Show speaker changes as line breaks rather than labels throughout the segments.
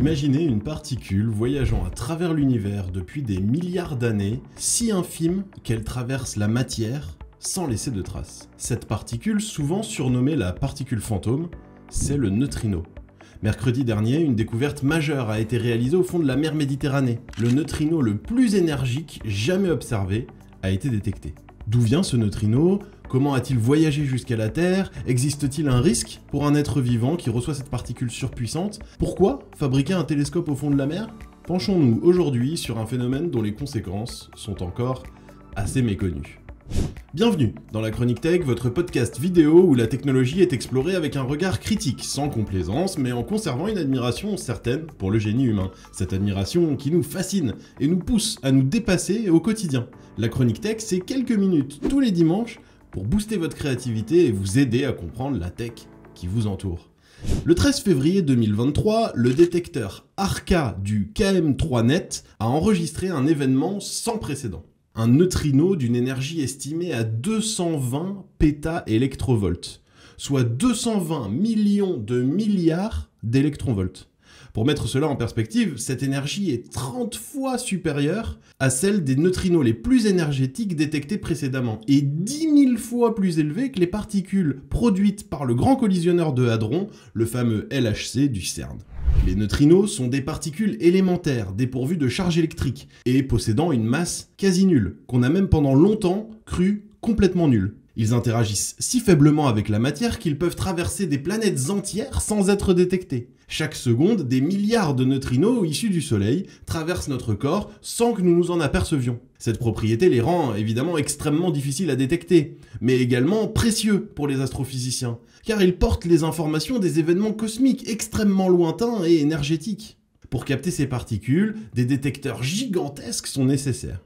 Imaginez une particule voyageant à travers l'univers depuis des milliards d'années, si infime qu'elle traverse la matière sans laisser de traces. Cette particule, souvent surnommée la particule fantôme, c'est le neutrino. Mercredi dernier, une découverte majeure a été réalisée au fond de la mer Méditerranée. Le neutrino le plus énergique jamais observé a été détecté. D'où vient ce neutrino ? Comment a-t-il voyagé jusqu'à la Terre ? Existe-t-il un risque pour un être vivant qui reçoit cette particule surpuissante ? Pourquoi fabriquer un télescope au fond de la mer ? Penchons-nous aujourd'hui sur un phénomène dont les conséquences sont encore assez méconnues. Bienvenue dans la Chronique Tech, votre podcast vidéo où la technologie est explorée avec un regard critique, sans complaisance, mais en conservant une admiration certaine pour le génie humain. Cette admiration qui nous fascine et nous pousse à nous dépasser au quotidien. La Chronique Tech, c'est quelques minutes tous les dimanches pour booster votre créativité et vous aider à comprendre la tech qui vous entoure. Le 13 février 2023, le détecteur ARCA du KM3net a enregistré un événement sans précédent. Un neutrino d'une énergie estimée à 220 pétaélectrovolts, soit 220 millions de milliards d'électronvolts. Pour mettre cela en perspective, cette énergie est 30 fois supérieure à celle des neutrinos les plus énergétiques détectés précédemment et 10 000 fois plus élevée que les particules produites par le grand collisionneur de hadrons, le fameux LHC du CERN. Les neutrinos sont des particules élémentaires dépourvues de charge électrique et possédant une masse quasi nulle, qu'on a même pendant longtemps cru complètement nulle. Ils interagissent si faiblement avec la matière qu'ils peuvent traverser des planètes entières sans être détectés. Chaque seconde, des milliards de neutrinos issus du Soleil traversent notre corps sans que nous nous en apercevions. Cette propriété les rend évidemment extrêmement difficiles à détecter, mais également précieux pour les astrophysiciens, car ils portent les informations des événements cosmiques extrêmement lointains et énergétiques. Pour capter ces particules, des détecteurs gigantesques sont nécessaires.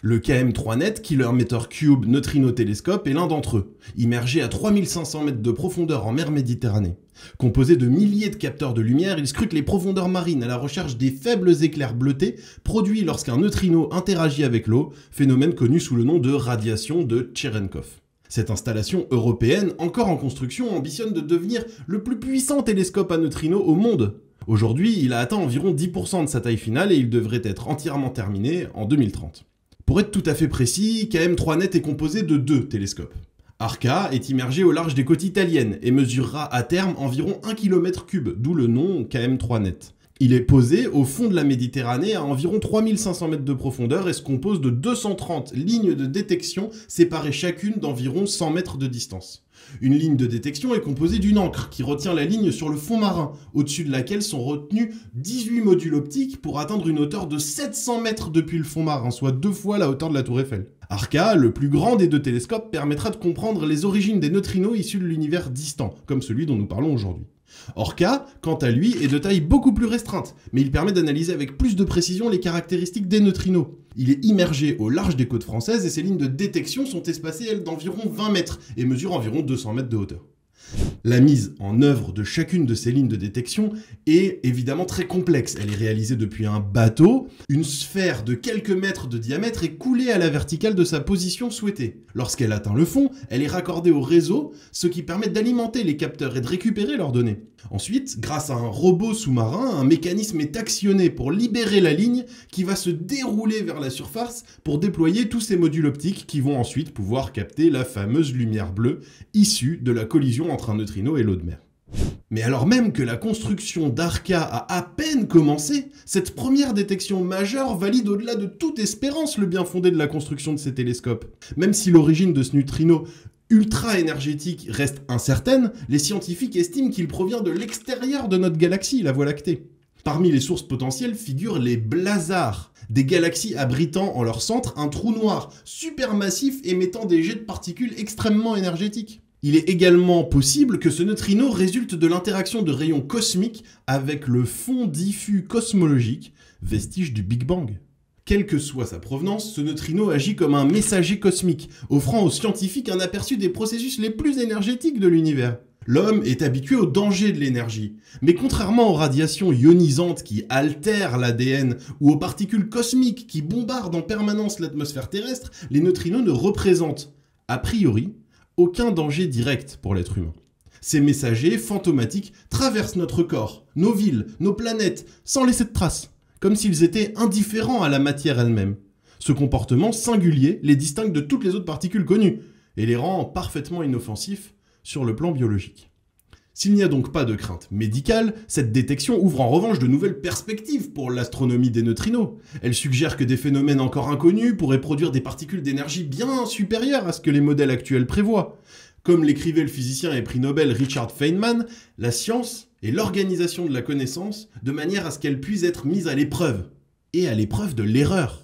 Le KM3net, Killer Matter Cube Neutrino Telescope, est l'un d'entre eux, immergé à 3500 mètres de profondeur en mer Méditerranée. Composé de milliers de capteurs de lumière, il scrute les profondeurs marines à la recherche des faibles éclairs bleutés produits lorsqu'un neutrino interagit avec l'eau, phénomène connu sous le nom de radiation de Cherenkov. Cette installation européenne, encore en construction, ambitionne de devenir le plus puissant télescope à neutrinos au monde. Aujourd'hui, il a atteint environ 10% de sa taille finale et il devrait être entièrement terminé en 2030. Pour être tout à fait précis, KM3net est composé de deux télescopes. ARCA est immergé au large des côtes italiennes et mesurera à terme environ 1 km3, d'où le nom KM3net. Il est posé au fond de la Méditerranée à environ 3500 mètres de profondeur et se compose de 230 lignes de détection séparées chacune d'environ 100 mètres de distance. Une ligne de détection est composée d'une ancre qui retient la ligne sur le fond marin, au-dessus de laquelle sont retenus 18 modules optiques pour atteindre une hauteur de 700 mètres depuis le fond marin, soit 2 fois la hauteur de la tour Eiffel. ARCA, le plus grand des deux télescopes, permettra de comprendre les origines des neutrinos issus de l'univers distant, comme celui dont nous parlons aujourd'hui. ORCA, quant à lui, est de taille beaucoup plus restreinte, mais il permet d'analyser avec plus de précision les caractéristiques des neutrinos. Il est immergé au large des côtes françaises et ses lignes de détection sont espacées, elles, d'environ 20 mètres et mesurent environ 200 mètres de hauteur. La mise en œuvre de chacune de ces lignes de détection est évidemment très complexe. Elle est réalisée depuis un bateau. Une sphère de quelques mètres de diamètre est coulée à la verticale de sa position souhaitée. Lorsqu'elle atteint le fond, elle est raccordée au réseau, ce qui permet d'alimenter les capteurs et de récupérer leurs données. Ensuite, grâce à un robot sous-marin, un mécanisme est actionné pour libérer la ligne qui va se dérouler vers la surface pour déployer tous ces modules optiques qui vont ensuite pouvoir capter la fameuse lumière bleue issue de la collision entre un neutrino et l'eau de mer. Mais alors même que la construction d'ARCA a à peine commencé, cette première détection majeure valide au-delà de toute espérance le bien fondé de la construction de ces télescopes. Même si l'origine de ce neutrino ultra-énergétique reste incertaine, les scientifiques estiment qu'il provient de l'extérieur de notre galaxie, la Voie lactée. Parmi les sources potentielles figurent les blazars, des galaxies abritant en leur centre un trou noir supermassif émettant des jets de particules extrêmement énergétiques. Il est également possible que ce neutrino résulte de l'interaction de rayons cosmiques avec le fond diffus cosmologique, vestige du Big Bang. Quelle que soit sa provenance, ce neutrino agit comme un messager cosmique, offrant aux scientifiques un aperçu des processus les plus énergétiques de l'univers. L'homme est habitué au danger de l'énergie, mais contrairement aux radiations ionisantes qui altèrent l'ADN ou aux particules cosmiques qui bombardent en permanence l'atmosphère terrestre, les neutrinos ne représentent, a priori, aucun danger direct pour l'être humain. Ces messagers fantomatiques traversent notre corps, nos villes, nos planètes, sans laisser de traces, comme s'ils étaient indifférents à la matière elle-même. Ce comportement singulier les distingue de toutes les autres particules connues, et les rend parfaitement inoffensifs sur le plan biologique. S'il n'y a donc pas de crainte médicale, cette détection ouvre en revanche de nouvelles perspectives pour l'astronomie des neutrinos. Elle suggère que des phénomènes encore inconnus pourraient produire des particules d'énergie bien supérieures à ce que les modèles actuels prévoient. Comme l'écrivait le physicien et prix Nobel Richard Feynman, la science est l'organisation de la connaissance de manière à ce qu'elle puisse être mise à l'épreuve, et à l'épreuve de l'erreur.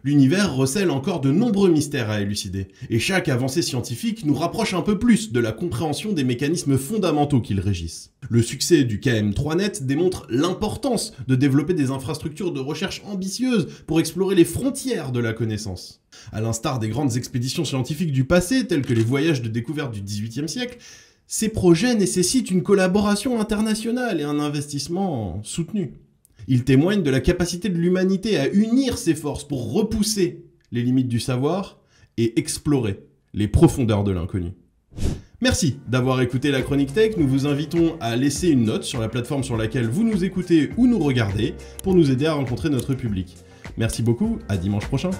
L'univers recèle encore de nombreux mystères à élucider, et chaque avancée scientifique nous rapproche un peu plus de la compréhension des mécanismes fondamentaux qui le régissent. Le succès du KM3net démontre l'importance de développer des infrastructures de recherche ambitieuses pour explorer les frontières de la connaissance. À l'instar des grandes expéditions scientifiques du passé, telles que les voyages de découverte du XVIIIe siècle, ces projets nécessitent une collaboration internationale et un investissement soutenu. Il témoigne de la capacité de l'humanité à unir ses forces pour repousser les limites du savoir et explorer les profondeurs de l'inconnu. Merci d'avoir écouté la Chronique Tech. Nous vous invitons à laisser une note sur la plateforme sur laquelle vous nous écoutez ou nous regardez pour nous aider à rencontrer notre public. Merci beaucoup, à dimanche prochain.